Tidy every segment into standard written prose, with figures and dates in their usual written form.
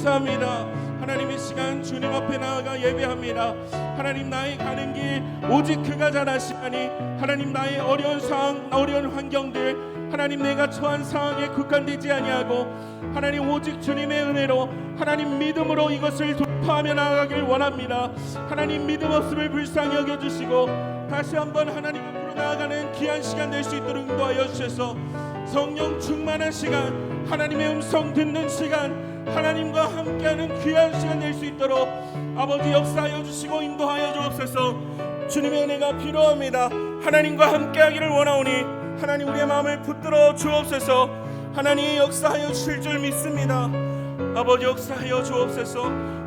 감사합니다. 하나님 이 시간 주님 앞에 나아가 예배합니다. 하나님 나의 가는 길 오직 그가 잘 아시나니 하나님 나의 어려운 상황 어려운 환경들 하나님 내가 처한 상황에 국한되지 아니하고 하나님 오직 주님의 은혜로 하나님 믿음으로 이것을 돌파하며 나아가길 원합니다. 하나님 믿음 없음을 불쌍히 여겨주시고 다시 한번 하나님 앞으로 나아가는 귀한 시간 될 수 있도록 인도하여 주셔서 성령 충만한 시간 하나님의 음성 듣는 시간 하나님과 함께하는 귀한 시간 될 수 있도록 아버지 역사하여 주시고 인도하여 주옵소서. 주님의 은혜가 필요합니다. 하나님과 함께하기를 원하오니 하나님 우리의 마음을 붙들어 주옵소서. 하나님 역사하여 주실 줄 믿습니다. 아버지 역사하여 주옵소서.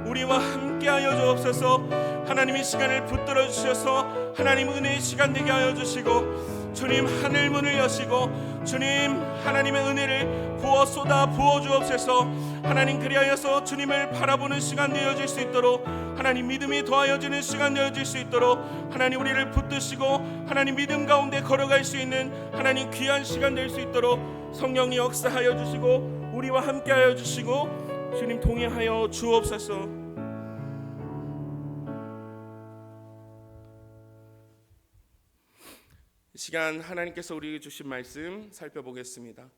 우리와 함께하여 주옵소서. 하나님의 시간을 붙들어 주셔서 하나님 은혜의 시간 되게 하여 주시고 주님 하늘 문을 여시고 주님 하나님의 은혜를 부어 쏟아 부어 주옵소서. 하나님 그리하여서 주님을 바라보는 시간 되어질 수 있도록 하나님 믿음이 더하여지는 시간 되어질 수 있도록 하나님 우리를 붙드시고 하나님 믿음 가운데 걸어갈 수 있는 하나님 귀한 시간 될 수 있도록 성령이 역사하여 주시고 우리와 함께하여 주시고 주님 동행하여 주옵소서. 시간 하나님께서 우리에게 주신 말씀 살펴보겠습니다.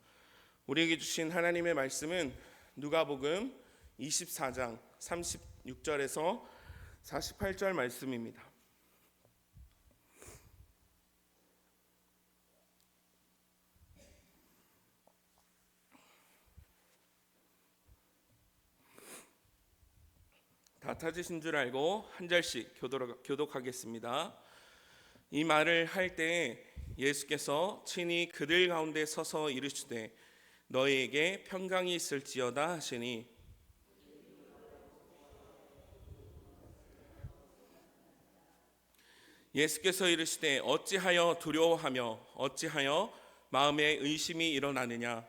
우리에게 주신 하나님의 말씀은 누가복음 24장 36절에서 48절 말씀입니다. 다 찾으신 줄 알고 한 절씩 교독하겠습니다. 이 말을 할 때에 예수께서 친히 그들 가운데 서서 이르시되 너희에게 평강이 있을지어다 하시니 예수께서 이르시되 어찌하여 두려워하며 어찌하여 마음에 의심이 일어나느냐.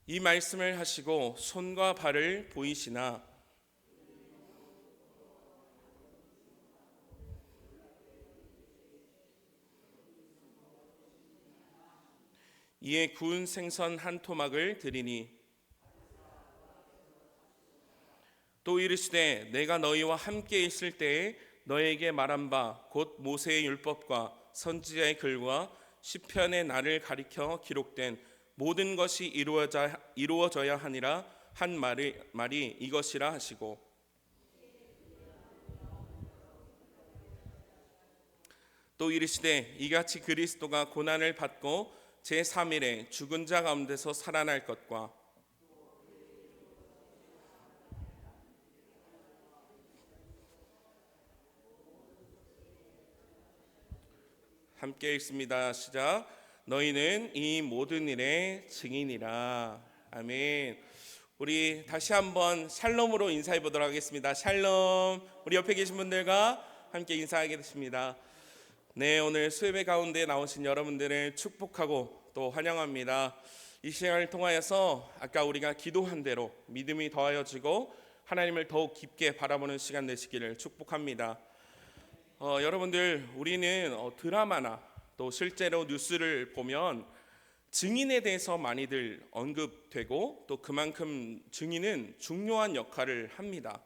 이 말씀을 하시고 손과 발을 보이시나 이에 구운 생선 한 토막을 드리니 또 이르시되 내가 너희와 함께 있을 때에 너희에게 말한 바 곧 모세의 율법과 선지자의 글과 시편의 날을 가리켜 기록된 모든 것이 이루어져야 하니라 한 말이 이것이라 하시고 또 이르시되 이같이 그리스도가 고난을 받고 제3일에 죽은 자 가운데서 살아날 것과 함께 읽습니다. 시작. 너희는 이 모든 일의 증인이라. 아멘. 우리 다시 한번 샬롬으로 인사해 보도록 하겠습니다. 샬롬. 우리 옆에 계신 분들과 함께 인사하겠습니다. 네, 오늘 수예배 가운데 나오신 여러분들을 축복하고 또 환영합니다. 이 시간을 통하여서 아까 우리가 기도한 대로 믿음이 더하여지고 하나님을 더욱 깊게 바라보는 시간 되시기를 축복합니다. 여러분들 우리는 드라마나 또 실제로 뉴스를 보면 증인에 대해서 많이들 언급되고 또 그만큼 증인은 중요한 역할을 합니다.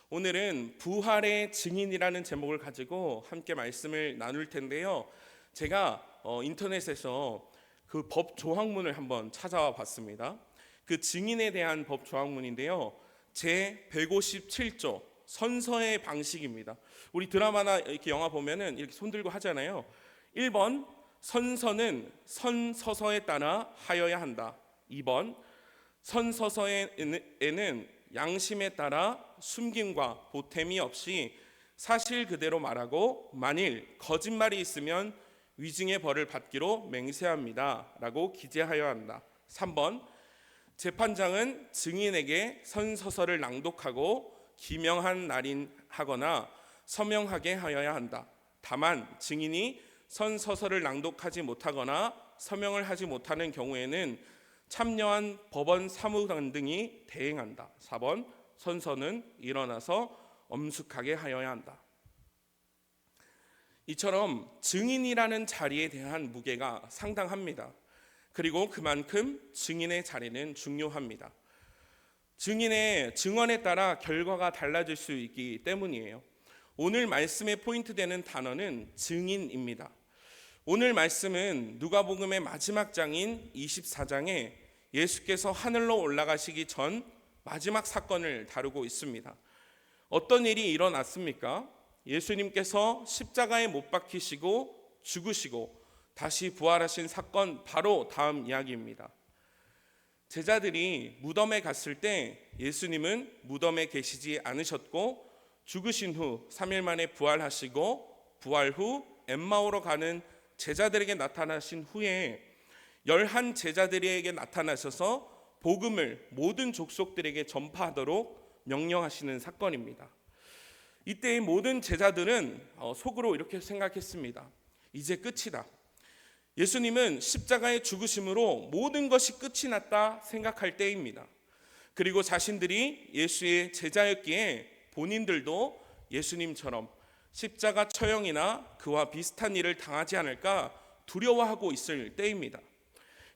오늘은 부활의 증인이라는 제목을 가지고 함께 말씀을 나눌 텐데요. 제가 인터넷에서 그 법 조항문을 한번 찾아와 봤습니다. 그 증인에 대한 법 조항문인데요. 제 157조 선서의 방식입니다. 우리 드라마나 이렇게 영화 보면은 이렇게 손 들고 하잖아요. 1번 선서는 선서서에 따라 하여야 한다. 2번 선서서에는 양심에 따라 숨김과 보탬이 없이 사실 그대로 말하고 만일 거짓말이 있으면 위증의 벌을 받기로 맹세합니다 라고 기재하여야 한다. 3번 재판장은 증인에게 선서서를 낭독하고 기명한 날인하거나 서명하게 하여야 한다. 다만 증인이 선서서를 낭독하지 못하거나 서명을 하지 못하는 경우에는 참여한 법원 사무관 등이 대행한다. 4번 선서는 일어나서 엄숙하게 하여야 한다. 이처럼 증인이라는 자리에 대한 무게가 상당합니다. 그리고 그만큼 증인의 자리는 중요합니다. 증인의 증언에 따라 결과가 달라질 수 있기 때문이에요. 오늘 말씀의 포인트 되는 단어는 증인입니다. 오늘 말씀은 누가복음의 마지막 장인 24장에 예수께서 하늘로 올라가시기 전 마지막 사건을 다루고 있습니다. 어떤 일이 일어났습니까? 예수님께서 십자가에 못 박히시고 죽으시고 다시 부활하신 사건, 바로 다음 이야기입니다. 제자들이 무덤에 갔을 때 예수님은 무덤에 계시지 않으셨고 죽으신 후 3일 만에 부활하시고 부활 후 엠마오로 가는 제자들에게 나타나신 후에 11 제자들에게 나타나셔서 복음을 모든 족속들에게 전파하도록 명령하시는 사건입니다. 이때 모든 제자들은 속으로 이렇게 생각했습니다. 이제 끝이다. 예수님은 십자가의 죽으심으로 모든 것이 끝이 났다 생각할 때입니다. 그리고 자신들이 예수의 제자였기에 본인들도 예수님처럼 십자가 처형이나 그와 비슷한 일을 당하지 않을까 두려워하고 있을 때입니다.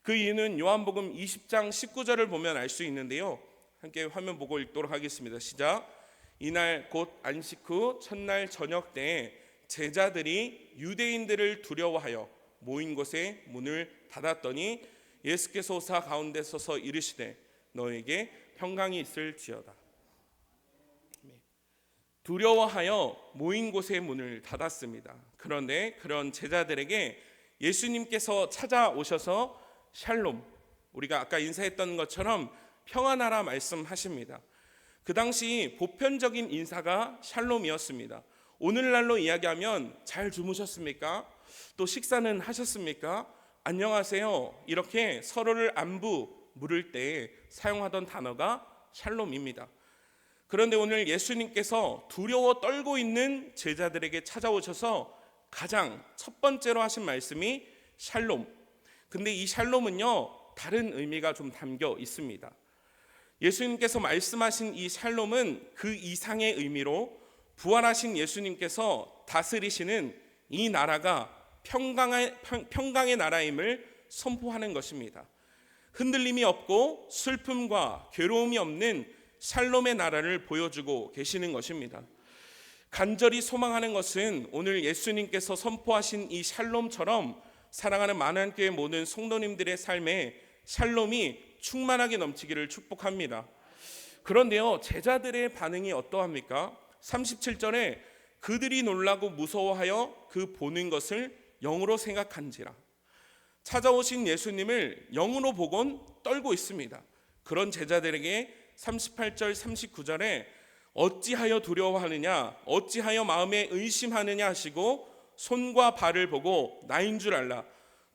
그 이유는 요한복음 20장 19절을 보면 알 수 있는데요. 함께 화면 보고 읽도록 하겠습니다. 시작. 이날 곧 안식 후 첫날 저녁 때에 제자들이 유대인들을 두려워하여 모인 곳에 문을 닫았더니 예수께서 오사 가운데 서서 이르시되 너에게 평강이 있을지어다. 두려워하여 모인 곳에 문을 닫았습니다. 그런데 그런 제자들에게 예수님께서 찾아오셔서 샬롬, 우리가 아까 인사했던 것처럼 평안하라 말씀하십니다. 그 당시 보편적인 인사가 샬롬이었습니다. 오늘날로 이야기하면 잘 주무셨습니까? 또 식사는 하셨습니까? 안녕하세요. 이렇게 서로를 안부 물을 때 사용하던 단어가 샬롬입니다. 그런데 오늘 예수님께서 두려워 떨고 있는 제자들에게 찾아오셔서 가장 첫 번째로 하신 말씀이 샬롬. 근데 이 샬롬은요, 다른 의미가 좀 담겨 있습니다. 예수님께서 말씀하신 이 샬롬은 그 이상의 의미로 부활하신 예수님께서 다스리시는 이 나라가 평강의 나라임을 선포하는 것입니다. 흔들림이 없고 슬픔과 괴로움이 없는 샬롬의 나라를 보여주고 계시는 것입니다. 간절히 소망하는 것은 오늘 예수님께서 선포하신 이 샬롬처럼 사랑하는 만안교회 모든 성도님들의 삶에 샬롬이 충만하게 넘치기를 축복합니다. 그런데요, 제자들의 반응이 어떠합니까? 37절에 그들이 놀라고 무서워하여 그 보는 것을 영으로 생각한지라. 찾아오신 예수님을 영으로 보곤 떨고 있습니다. 그런 제자들에게 38절 39절에 어찌하여 두려워하느냐, 어찌하여 마음에 의심하느냐 하시고 손과 발을 보고 나인 줄 알라.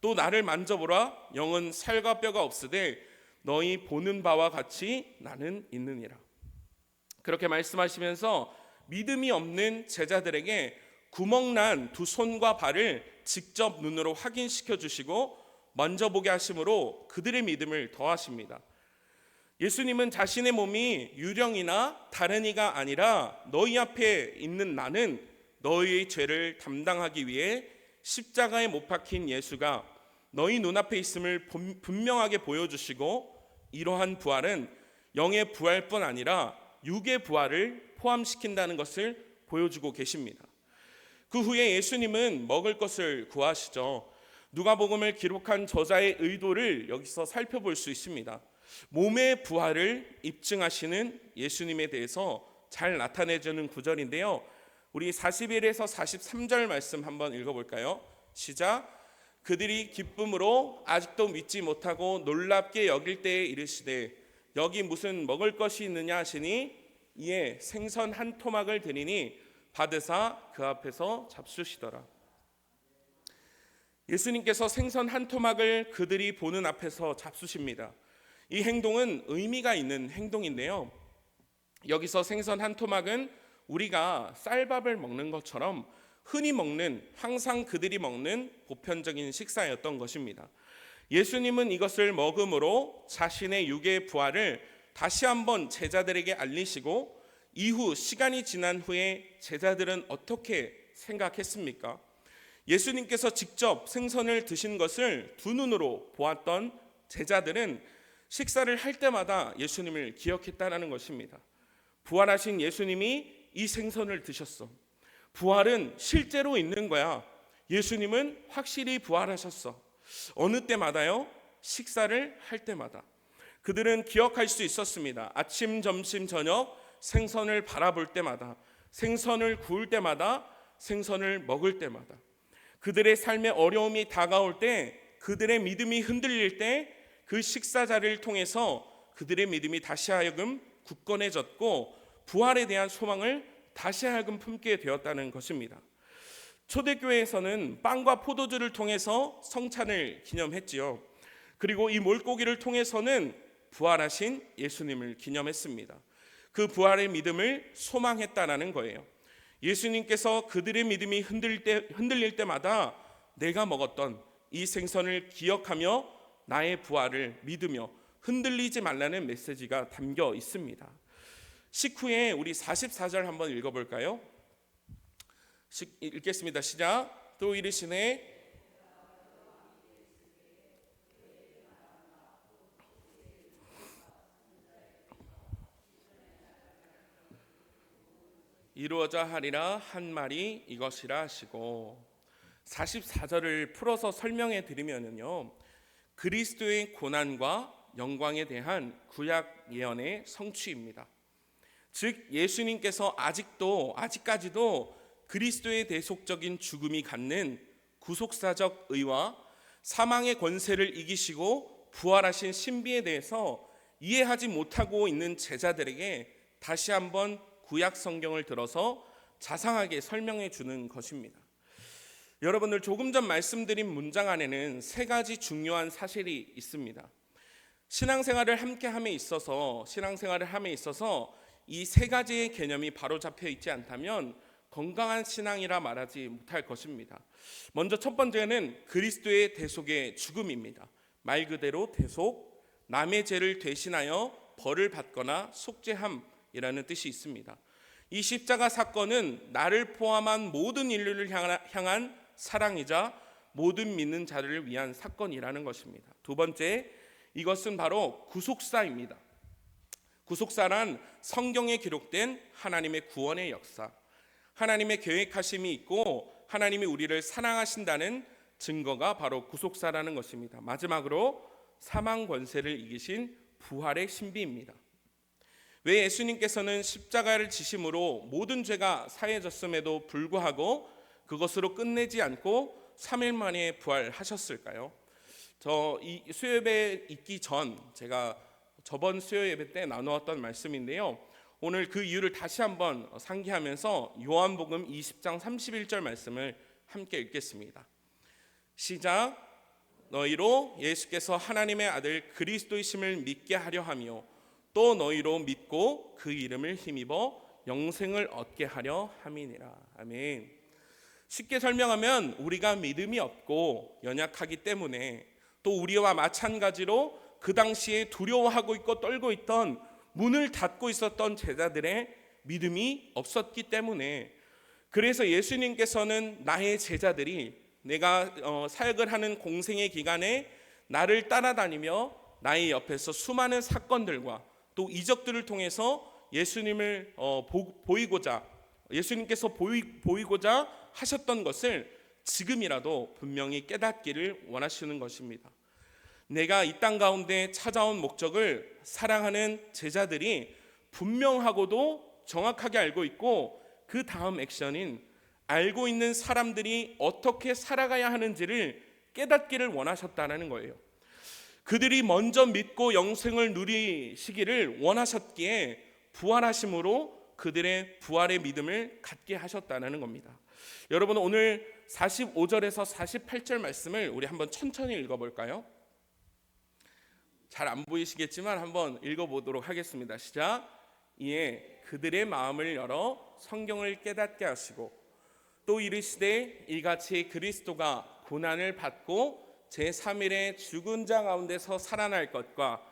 또 나를 만져보라. 영은 살과 뼈가 없으되 너희 보는 바와 같이 나는 있느니라. 그렇게 말씀하시면서 믿음이 없는 제자들에게 구멍난 두 손과 발을 직접 눈으로 확인시켜 주시고 만져보게 하심으로 그들의 믿음을 더하십니다. 예수님은 자신의 몸이 유령이나 다른 이가 아니라 너희 앞에 있는 나는 너희의 죄를 담당하기 위해 십자가에 못 박힌 예수가 너희 눈앞에 있음을 분명하게 보여주시고, 이러한 부활은 영의 부활뿐 아니라 육의 부활을 포함시킨다는 것을 보여주고 계십니다. 그 후에 예수님은 먹을 것을 구하시죠. 누가복음을 기록한 저자의 의도를 여기서 살펴볼 수 있습니다. 몸의 부활을 입증하시는 예수님에 대해서 잘 나타내주는 구절인데요. 우리 41에서 43절 말씀 한번 읽어볼까요? 시작. 그들이 기쁨으로 아직도 믿지 못하고 놀랍게 여길 때에 이르시되 여기 무슨 먹을 것이 있느냐 하시니 이에 생선 한 토막을 드리니 받으사 그 앞에서 잡수시더라. 예수님께서 생선 한 토막을 그들이 보는 앞에서 잡수십니다. 이 행동은 의미가 있는 행동인데요. 여기서 생선 한 토막은 우리가 쌀밥을 먹는 것처럼 흔히 먹는, 항상 그들이 먹는 보편적인 식사였던 것입니다. 예수님은 이것을 먹음으로 자신의 육의 부활을 다시 한번 제자들에게 알리시고, 이후 시간이 지난 후에 제자들은 어떻게 생각했습니까? 예수님께서 직접 생선을 드신 것을 두 눈으로 보았던 제자들은 식사를 할 때마다 예수님을 기억했다는 것입니다. 부활하신 예수님이 이 생선을 드셨어. 부활은 실제로 있는 거야. 예수님은 확실히 부활하셨어. 어느 때마다요? 식사를 할 때마다. 그들은 기억할 수 있었습니다. 아침, 점심, 저녁 생선을 바라볼 때마다, 생선을 구울 때마다, 생선을 먹을 때마다, 그들의 삶의 어려움이 다가올 때, 그들의 믿음이 흔들릴 때 그 식사 자리를 통해서 그들의 믿음이 다시 하여금 굳건해졌고 부활에 대한 소망을 다시 하여금 품게 되었다는 것입니다. 초대교회에서는 빵과 포도주를 통해서 성찬을 기념했지요. 그리고 이 물고기를 통해서는 부활하신 예수님을 기념했습니다. 그 부활의 믿음을 소망했다라는 거예요. 예수님께서 그들의 믿음이 흔들릴 때마다 내가 먹었던 이 생선을 기억하며 나의 부활을 믿으며 흔들리지 말라는 메시지가 담겨 있습니다. 식후에 우리 44절 한번 읽어볼까요? 읽겠습니다. 시작. 또 이르시되 이루어져 하리라 한 말이 이것이라 하시고, 44절을 풀어서 설명해 드리면요, 그리스도의 고난과 영광에 대한 구약 예언의 성취입니다. 즉 예수님께서 아직까지도 그리스도의 대속적인 죽음이 갖는 구속사적 의와 사망의 권세를 이기시고 부활하신 신비에 대해서 이해하지 못하고 있는 제자들에게 다시 한번 구약 성경을 들어서 자상하게 설명해 주는 것입니다. 여러분들, 조금 전 말씀드린 문장 안에는 세 가지 중요한 사실이 있습니다. 신앙생활을 함께 함에 있어서 이 세 가지의 개념이 바로 잡혀 있지 않다면 건강한 신앙이라 말하지 못할 것입니다. 먼저 첫 번째는 그리스도의 대속의 죽음입니다. 말 그대로 대속, 남의 죄를 대신하여 벌을 받거나 속죄함이라는 뜻이 있습니다. 이 십자가 사건은 나를 포함한 모든 인류를 향한 사랑이자 모든 믿는 자를 위한 사건이라는 것입니다. 두 번째, 이것은 바로 구속사입니다. 구속사란 성경에 기록된 하나님의 구원의 역사, 하나님의 계획하심이 있고 하나님이 우리를 사랑하신다는 증거가 바로 구속사라는 것입니다. 마지막으로 사망 권세를 이기신 부활의 신비입니다. 왜 예수님께서는 십자가를 지심으로 모든 죄가 사해졌음에도 불구하고 그것으로 끝내지 않고 3일 만에 부활하셨을까요? 이 수요예배 있기 전 제가 저번 수요예배 때 나누었던 말씀인데요, 오늘 그 이유를 다시 한번 상기하면서 요한복음 20장 31절 말씀을 함께 읽겠습니다. 시작. 너희로 예수께서 하나님의 아들 그리스도이심을 믿게 하려 하며 또 너희로 믿고 그 이름을 힘입어 영생을 얻게 하려 함이니라. 아멘. 쉽게 설명하면 우리가 믿음이 없고 연약하기 때문에, 또 우리와 마찬가지로 그 당시에 두려워하고 있고 떨고 있던, 문을 닫고 있었던 제자들의 믿음이 없었기 때문에, 그래서 예수님께서는 나의 제자들이 내가 사역을 하는 공생의 기간에 나를 따라다니며 나의 옆에서 수많은 사건들과 또 이적들을 통해서 예수님을 예수님께서 보이고자 하셨던 것을 지금이라도 분명히 깨닫기를 원하시는 것입니다. 내가 이 땅 가운데 찾아온 목적을 사랑하는 제자들이 분명하고도 정확하게 알고 있고, 그 다음 액션인 알고 있는 사람들이 어떻게 살아가야 하는지를 깨닫기를 원하셨다는 거예요. 그들이 먼저 믿고 영생을 누리시기를 원하셨기에 부활하심으로 그들의 부활의 믿음을 갖게 하셨다는 겁니다. 여러분, 오늘 45절에서 48절 말씀을 우리 한번 천천히 읽어볼까요? 잘 안 보이시겠지만 한번 읽어보도록 하겠습니다. 시작. 이에 그들의 마음을 열어 성경을 깨닫게 하시고 또 이르시되 이같이 그리스도가 고난을 받고 제3일에 죽은 자 가운데서 살아날 것과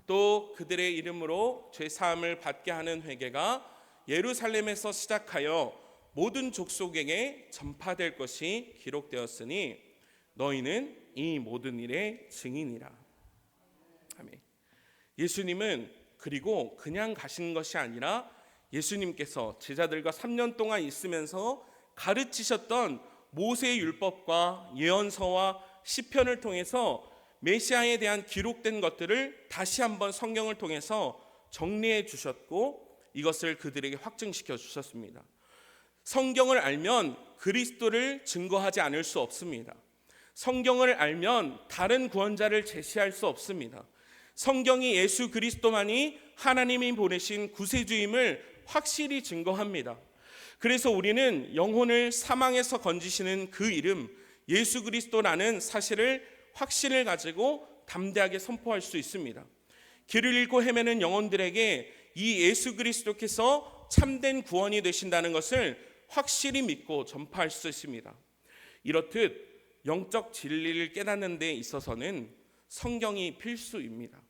또 그들의 이름으로 죄사함을 받게 하는 회개가 예루살렘에서 시작하여 모든 족속에게 전파될 것이 기록되었으니 너희는 이 모든 일의 증인이라. 아멘. 예수님은 그리고 그냥 가신 것이 아니라 예수님께서 제자들과 3년 동안 있으면서 가르치셨던 모세의 율법과 예언서와 시편을 통해서 메시아에 대한 기록된 것들을 다시 한번 성경을 통해서 정리해 주셨고 이것을 그들에게 확증시켜 주셨습니다. 성경을 알면 그리스도를 증거하지 않을 수 없습니다. 성경을 알면 다른 구원자를 제시할 수 없습니다. 성경이 예수 그리스도만이 하나님이 보내신 구세주임을 확실히 증거합니다. 그래서 우리는 영혼을 사망에서 건지시는 그 이름 예수 그리스도라는 사실을 확신을 가지고 담대하게 선포할 수 있습니다. 길을 잃고 헤매는 영혼들에게 이 예수 그리스도께서 참된 구원이 되신다는 것을 확실히 믿고 전파할 수 있습니다. 이렇듯 영적 진리를 깨닫는 데 있어서는 성경이 필수입니다.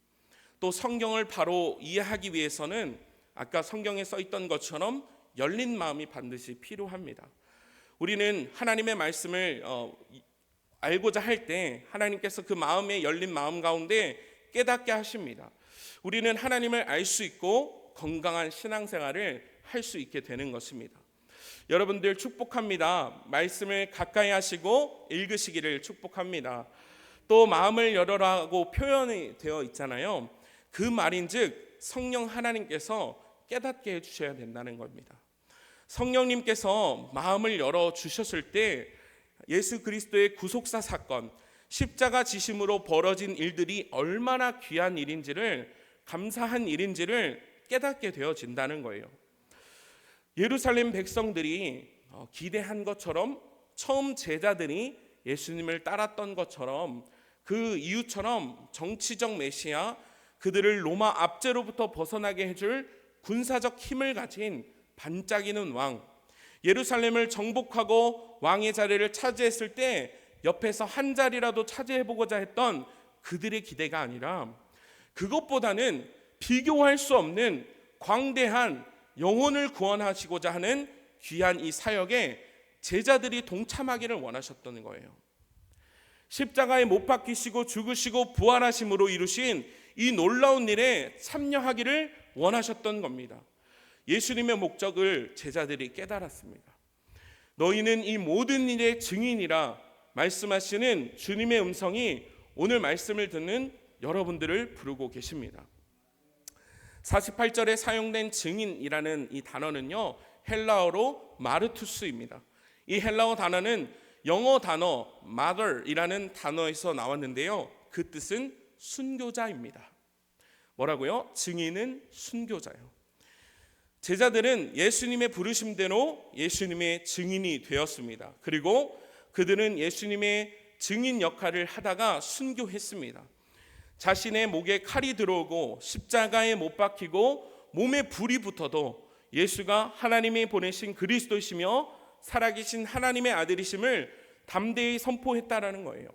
또 성경을 바로 이해하기 위해서는 아까 성경에 써 있던 것처럼 열린 마음이 반드시 필요합니다. 우리는 하나님의 말씀을 알고자 할 때 하나님께서 그 마음에 열린 마음 가운데 깨닫게 하십니다. 우리는 하나님을 알 수 있고 건강한 신앙생활을 할 수 있게 되는 것입니다. 여러분들 축복합니다. 말씀을 가까이 하시고 읽으시기를 축복합니다. 또 마음을 열어라고 표현이 되어 있잖아요. 그 말인즉 성령 하나님께서 깨닫게 해주셔야 된다는 겁니다. 성령님께서 마음을 열어주셨을 때 예수 그리스도의 구속사 사건, 십자가 지심으로 벌어진 일들이 얼마나 귀한 일인지를, 감사한 일인지를 깨닫게 되어진다는 거예요. 예루살렘 백성들이 기대한 것처럼 처음 제자들이 예수님을 따랐던 것처럼 그 이유처럼 정치적 메시아, 그들을 로마 압제로부터 벗어나게 해줄 군사적 힘을 가진 반짝이는 왕, 예루살렘을 정복하고 왕의 자리를 차지했을 때 옆에서 한 자리라도 차지해보고자 했던 그들의 기대가 아니라 그것보다는 비교할 수 없는 광대한 영혼을 구원하시고자 하는 귀한 이 사역에 제자들이 동참하기를 원하셨던 거예요. 십자가에 못 박히시고 죽으시고 부활하심으로 이루신 이 놀라운 일에 참여하기를 원하셨던 겁니다. 예수님의 목적을 제자들이 깨달았습니다. 너희는 이 모든 일의 증인이라 말씀하시는 주님의 음성이 오늘 말씀을 듣는 여러분들을 부르고 계십니다. 48절에 사용된 증인이라는 이 단어는요, 헬라어로 마르투스입니다. 이 헬라어 단어는 영어 단어 mother이라는 단어에서 나왔는데요, 그 뜻은 순교자입니다. 뭐라고요? 증인은 순교자요. 제자들은 예수님의 부르심대로 예수님의 증인이 되었습니다. 그리고 그들은 예수님의 증인 역할을 하다가 순교했습니다. 자신의 목에 칼이 들어오고 십자가에 못 박히고 몸에 불이 붙어도 예수가 하나님이 보내신 그리스도시며 살아계신 하나님의 아들이심을 담대히 선포했다라는 거예요.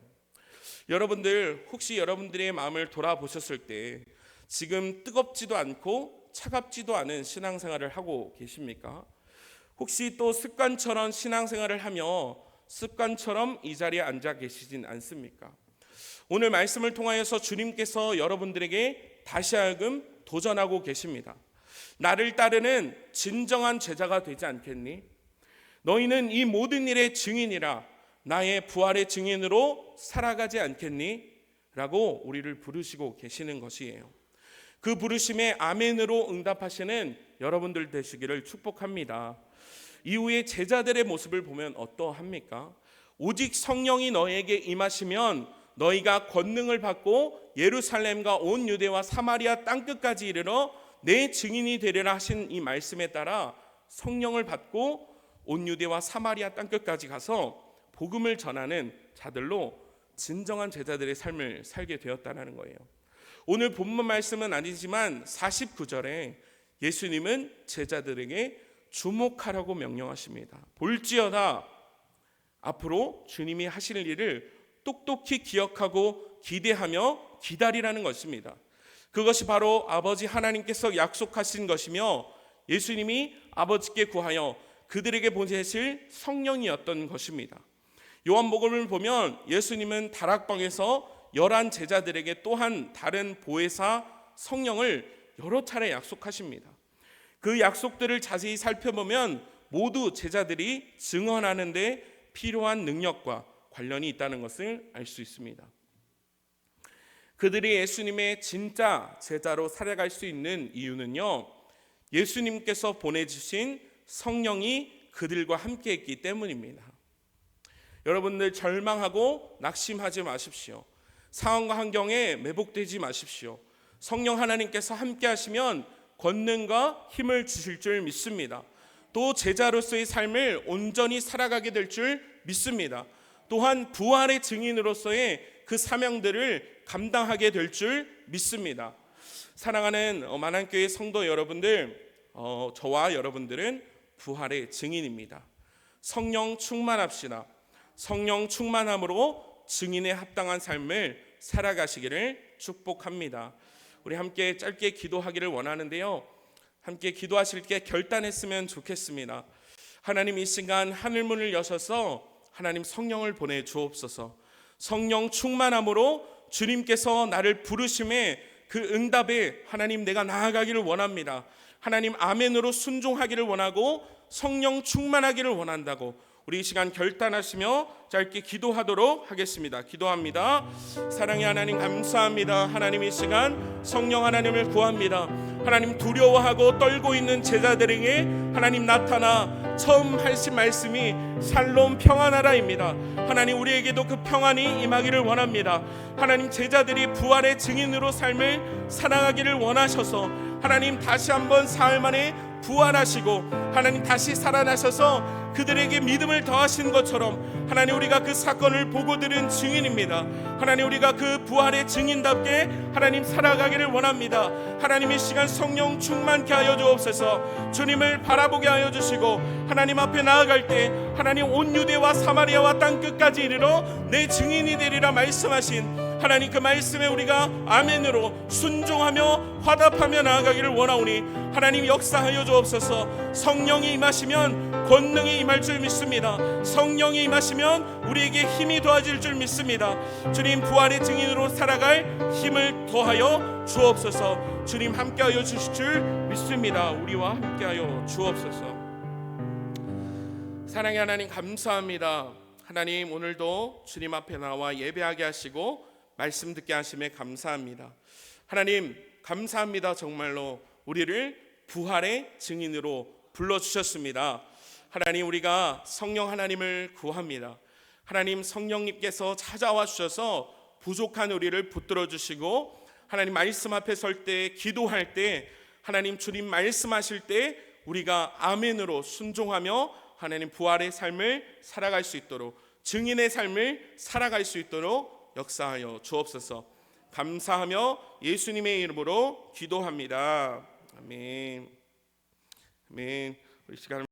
여러분들 혹시 여러분들의 마음을 돌아보셨을 때 지금 뜨겁지도 않고 차갑지도 않은 신앙생활을 하고 계십니까? 혹시 또 습관처럼 신앙생활을 하며 습관처럼 이 자리에 앉아 계시진 않습니까? 오늘 말씀을 통하여서 주님께서 여러분들에게 다시 하여금 도전하고 계십니다. 나를 따르는 진정한 제자가 되지 않겠니? 너희는 이 모든 일의 증인이라 나의 부활의 증인으로 살아가지 않겠니? 라고 우리를 부르시고 계시는 것이에요. 그 부르심에 아멘으로 응답하시는 여러분들 되시기를 축복합니다. 이후에 제자들의 모습을 보면 어떠합니까? 오직 성령이 너에게 임하시면 너희가 권능을 받고 예루살렘과 온 유대와 사마리아 땅끝까지 이르러 내 증인이 되리라 하신 이 말씀에 따라 성령을 받고 온 유대와 사마리아 땅끝까지 가서 복음을 전하는 자들로 진정한 제자들의 삶을 살게 되었다는 거예요. 오늘 본문 말씀은 아니지만 49절에 예수님은 제자들에게 주목하라고 명령하십니다. 볼지어다 앞으로 주님이 하실 일을 똑똑히 기억하고 기대하며 기다리라는 것입니다. 그것이 바로 아버지 하나님께서 약속하신 것이며 예수님이 아버지께 구하여 그들에게 보내실 성령이었던 것입니다. 요한복음을 보면 예수님은 다락방에서 11 제자들에게 또한 다른 보혜사 성령을 여러 차례 약속하십니다. 그 약속들을 자세히 살펴보면 모두 제자들이 증언하는 데 필요한 능력과 관련이 있다는 것을 알 수 있습니다. 그들이 예수님의 진짜 제자로 살아갈 수 있는 이유는요, 예수님께서 보내주신 성령이 그들과 함께 있기 때문입니다. 여러분들 절망하고 낙심하지 마십시오. 상황과 환경에 매복되지 마십시오. 성령 하나님께서 함께 하시면 권능과 힘을 주실 줄 믿습니다. 또 제자로서의 삶을 온전히 살아가게 될 줄 믿습니다. 또한 부활의 증인으로서의 그 사명들을 감당하게 될 줄 믿습니다. 사랑하는 만안교회 성도 여러분들, 저와 여러분들은 부활의 증인입니다. 성령 충만합시다. 성령 충만함으로 증인에 합당한 삶을 살아가시기를 축복합니다. 우리 함께 짧게 기도하기를 원하는데요, 함께 기도하실 때 결단했으면 좋겠습니다. 하나님, 이 시간 하늘문을 여셔서 하나님 성령을 보내주옵소서. 성령 충만함으로 주님께서 나를 부르심에 그 응답에 하나님 내가 나아가기를 원합니다. 하나님 아멘으로 순종하기를 원하고 성령 충만하기를 원한다고 우리 이 시간 결단하시며 짧게 기도하도록 하겠습니다. 기도합니다. 사랑의 하나님, 감사합니다. 하나님, 이 시간 성령 하나님을 구합니다. 하나님, 두려워하고 떨고 있는 제자들에게 하나님 나타나 처음 하신 말씀이 샬롬 평안하라입니다. 하나님, 우리에게도 그 평안이 임하기를 원합니다. 하나님, 제자들이 부활의 증인으로 삶을 살아가기를 원하셔서 하나님 다시 한번 사흘 만에 부활하시고 하나님 다시 살아나셔서 그들에게 믿음을 더하신 것처럼 하나님, 우리가 그 사건을 보고 들은 증인입니다. 하나님, 우리가 그 부활의 증인답게 하나님 살아가기를 원합니다. 하나님, 이 시간 성령 충만케 하여 주옵소서. 주님을 바라보게 하여 주시고 하나님 앞에 나아갈 때 하나님 온 유대와 사마리아와 땅 끝까지 이르러 내 증인이 되리라 말씀하신 하나님, 그 말씀에 우리가 아멘으로 순종하며 화답하며 나아가기를 원하오니 하나님 역사하여 주옵소서. 성령이 임하시면 권능이 임할 줄 믿습니다. 성령이 임하시면 우리에게 힘이 더해질 줄 믿습니다. 주님, 부활의 증인으로 살아갈 힘을 더하여 주옵소서. 주님 함께하여 주실 줄 믿습니다. 우리와 함께하여 주옵소서. 사랑의 하나님, 감사합니다. 하나님, 오늘도 주님 앞에 나와 예배하게 하시고 말씀 듣게 하심에 감사합니다. 하나님, 감사합니다. 정말로 우리를 부활의 증인으로 불러주셨습니다. 하나님, 우리가 성령 하나님을 구합니다. 하나님, 성령님께서 찾아와 주셔서 부족한 우리를 붙들어 주시고 하나님 말씀 앞에 설 때, 기도할 때 하나님 주님 말씀하실 때 우리가 아멘으로 순종하며 하나님 부활의 삶을 살아갈 수 있도록, 증인의 삶을 살아갈 수 있도록 역사하여 주옵소서. 감사하며 예수님의 이름으로 기도합니다. 아멘. 아멘. 우리 시간을